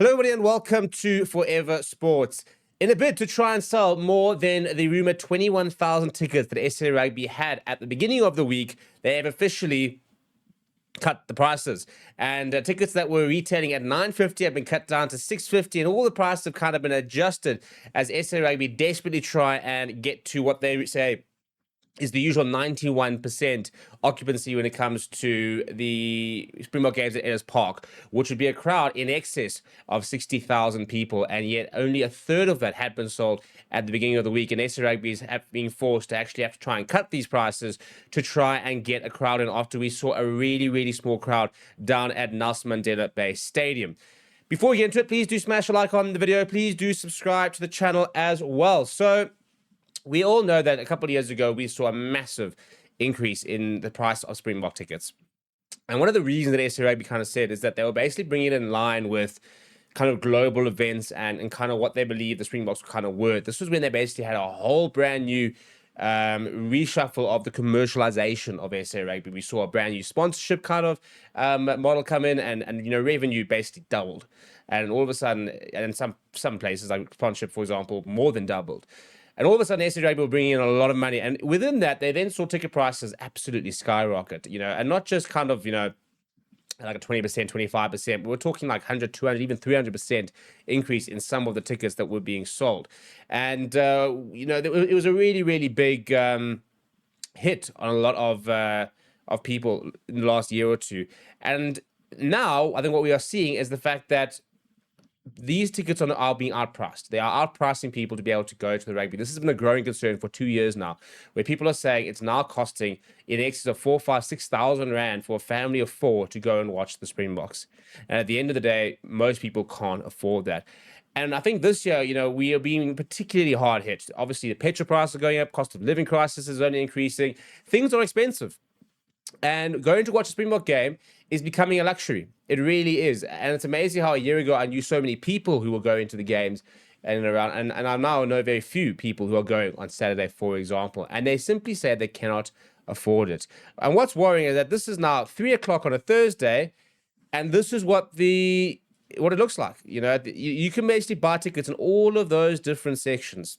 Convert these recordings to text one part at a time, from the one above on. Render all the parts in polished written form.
Hello, everybody, and welcome to Forever Sports. In a bid to try and sell more than the rumored 21,000 tickets that SA Rugby had at the beginning of the week, they have officially cut the prices. And tickets that were retailing at $9.50 have been cut down to $6.50, and all the prices have kind of been adjusted as SA Rugby desperately try and get to what they say is the usual 91% occupancy when it comes to the Springbok games at Ellis Park, which would be a crowd in excess of 60,000 people, and yet only a third of that had been sold at the beginning of the week, and SA Rugby is being forced to actually have to try and cut these prices to try and get a crowd in after we saw a really, really small crowd down at Nelson Mandela Bay Stadium. Before we get into it, please do smash a like on the video. Please do subscribe to the channel as well. So, we all know that a couple of years ago, we saw a massive increase in the price of Springbok tickets. And one of the reasons that SA Rugby kind of said is that they were basically bringing it in line with kind of global events and kind of what they believe the Springboks kind of were. This was when they basically had a whole brand new reshuffle of the commercialization of SA Rugby. We saw a brand new sponsorship kind of model come in, and revenue basically doubled. And all of a sudden, and in some places, like sponsorship, for example, more than doubled. And all of a sudden, SA Rugby were bringing in a lot of money. And within that, they then saw ticket prices absolutely skyrocket, and not just kind of, like a 20%, 25%. We're talking like 100, 200, even 300% increase in some of the tickets that were being sold. And, it was a really, really big hit on a lot of people in the last year or two. And now, I think what we are seeing is the fact that these tickets are being outpriced. They are outpricing people to be able to go to the rugby. This has been a growing concern for 2 years now, where people are saying it's now costing in excess of 4,000, 5,000, 6,000 rand for a family of four to go and watch the Springboks. And at the end of the day, most people can't afford that. And I think this year, we are being particularly hard hit. Obviously, the petrol prices are going up, cost of living crisis is only increasing. Things are expensive. And going to watch a Springbok game is becoming a luxury. It really is. And it's amazing how a year ago I knew so many people who were going to the games and around. And I now know very few people who are going on Saturday, for example. And they simply say they cannot afford it. And what's worrying is that this is now 3 o'clock on a Thursday. And this is what it looks like. You can basically buy tickets in all of those different sections.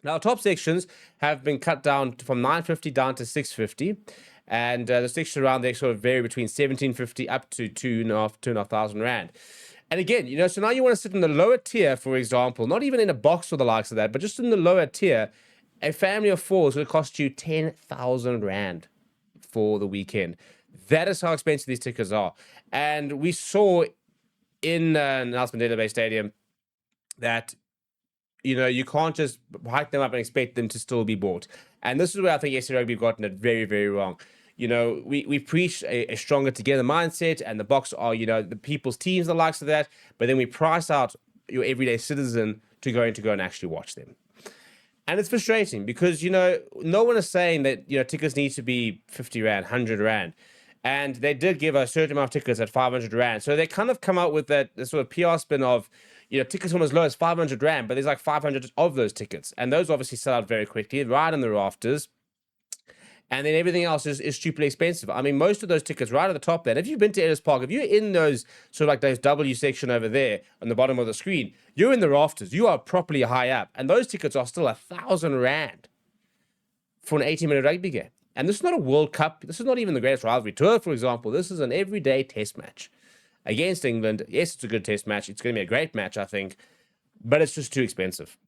Now, top sections have been cut down from $9.50 down to $6.50. And the sections around there sort of vary between $17.50 up to 2,500 rand. And again, so now you want to sit in the lower tier, for example, not even in a box or the likes of that, but just in the lower tier, a family of four is going to cost you 10,000 rand for the weekend. That is how expensive these tickets are. And we saw in Nelson Mandela Bay Stadium that you can't just hike them up and expect them to still be bought. And this is where I think SA Rugby have gotten it very, very wrong. We preach a stronger together mindset, and the Boks are, the people's teams, the likes of that. But then we price out your everyday citizen to go and actually watch them. And it's frustrating because, no one is saying that, tickets need to be 50 rand, 100 rand. And they did give a certain amount of tickets at 500 rand. So they kind of come out with that sort of PR spin of, tickets from as low as 500 rand, but there's like 500 of those tickets. And those obviously sell out very quickly, right in the rafters. And then everything else is stupidly expensive. I mean, most of those tickets right at the top there, if you've been to Ellis Park, if you're in those sort of like those W section over there on the bottom of the screen, you're in the rafters. You are properly high up. And those tickets are still 1,000 rand for an 80-minute rugby game. And this is not a World Cup. This is not even the greatest rivalry tour, for example. This is an everyday test match against England. Yes, it's a good test match. It's going to be a great match, I think. But it's just too expensive.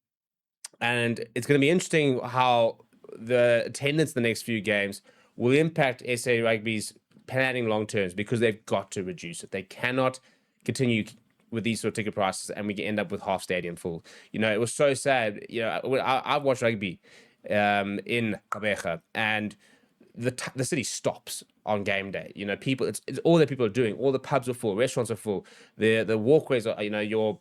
And it's going to be interesting how the attendance in the next few games will impact SA Rugby's planning long terms, because they've got to reduce it. They cannot continue with these sort of ticket prices and we can end up with half stadium full. It was so sad. I've watched rugby in Gqeberha, and the city stops on game day. People, it's all that people are doing. All the pubs are full, restaurants are full. The walkways are, your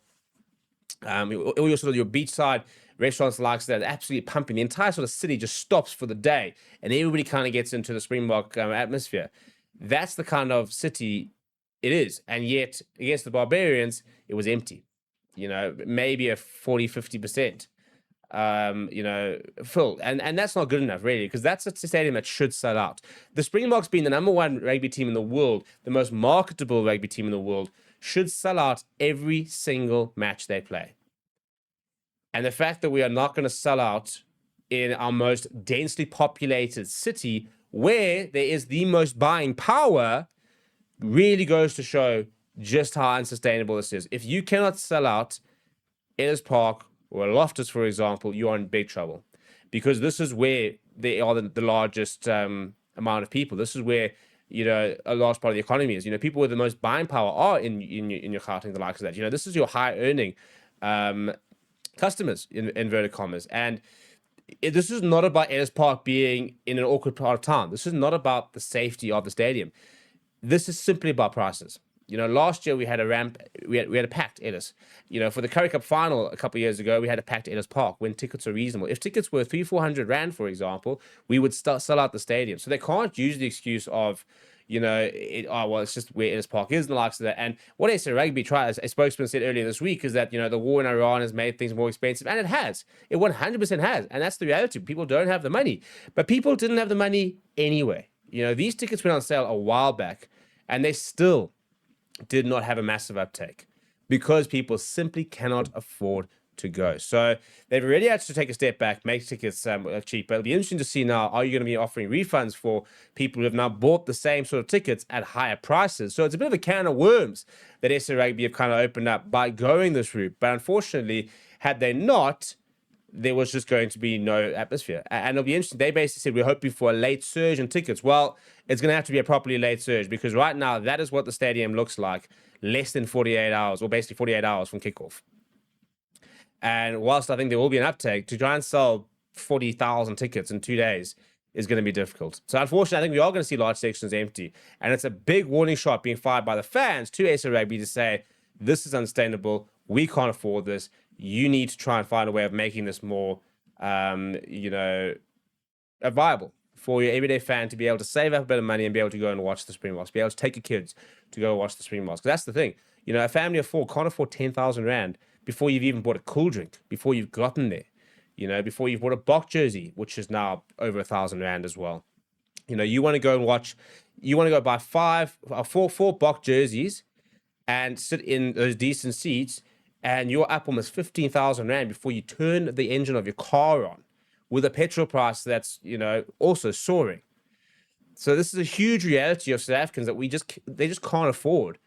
sort of your beachside restaurants like that, absolutely pumping. The entire sort of city just stops for the day, and everybody kind of gets into the Springbok atmosphere. That's the kind of city it is. And yet, against the Barbarians, it was empty. Maybe a 40, 50%. Full. And that's not good enough, really, because that's a stadium that should sell out. The Springboks being the #1 rugby team in the world, the most marketable rugby team in the world, should sell out every single match they play. And the fact that we are not going to sell out in our most densely populated city, where there is the most buying power, really goes to show just how unsustainable this is. If you cannot sell out Ellis Park or Loftus, for example, you are in big trouble, because this is where they are the largest amount of people. This is where, you know, a large part of the economy is. You know, people with the most buying power are in your Gauteng, the likes of that. You know, this is your high earning customers, in inverted commas. And this is not about Ellis Park being in an awkward part of town. This is not about the safety of the stadium. This is simply about prices. You know, last year we had a packed Ellis. You know, for the Currie Cup final a couple of years ago, we had a packed Ellis Park when tickets are reasonable. If tickets were 300-400 rand, for example, we would sell out the stadium. So they can't use the excuse of, you know, it's just where Ellis Park is and the likes of that. And what SA Rugby tried, as a spokesman said earlier this week, is that, you know, the war in Iran has made things more expensive, and it has. It 100% has, and that's the reality. People don't have the money, but people didn't have the money anyway. You know, these tickets went on sale a while back, and they still did not have a massive uptake because people simply cannot afford to go. So they've already had to take a step back, make tickets cheaper. It'll be interesting to see now, are you going to be offering refunds for people who have now bought the same sort of tickets at higher prices? So it's a bit of a can of worms that SA Rugby have kind of opened up by going this route. But unfortunately, had they not, there was just going to be no atmosphere. And it'll be interesting. They basically said, we're hoping for a late surge in tickets. Well, it's going to have to be a properly late surge, because right now, that is what the stadium looks like less than 48 hours, or basically 48 hours from kickoff. And whilst I think there will be an uptake, to try and sell 40,000 tickets in 2 days is going to be difficult. So unfortunately, I think we are going to see large sections empty. And it's a big warning shot being fired by the fans to SA Rugby to say, this is unsustainable. We can't afford this. You need to try and find a way of making this more, viable for your everyday fan to be able to save up a bit of money and be able to go and watch the Springboks, be able to take your kids to go watch the Springboks. Because that's the thing. You know, a family of four can't afford 10,000 rand before you've even bought a cool drink, before you've gotten there, you know, before you've bought a Bok jersey, which is now over 1,000 rand as well. You know, you want to go and watch, you want to go buy four Bok jerseys and sit in those decent seats, and you're up almost 15,000 rand before you turn the engine of your car on, with a petrol price that's, you know, also soaring. So this is a huge reality of South Africans that they just can't afford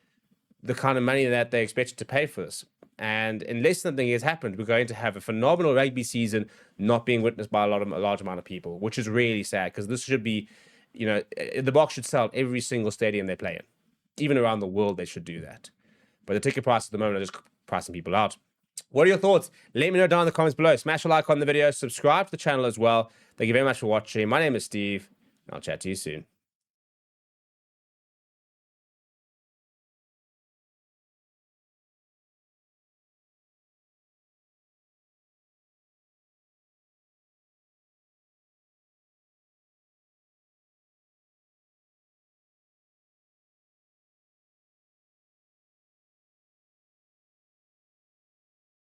the kind of money that they expected to pay for this. And unless something has happened, we're going to have a phenomenal rugby season not being witnessed by a large amount of people, which is really sad, because this should be, you know, the Box should sell every single stadium they play in. Even around the world, they should do that. But the ticket prices at the moment are just pricing people out. What are your thoughts? Let me know down in the comments below. Smash a like on the video. Subscribe to the channel as well. Thank you very much for watching. My name is Steve, and I'll chat to you soon.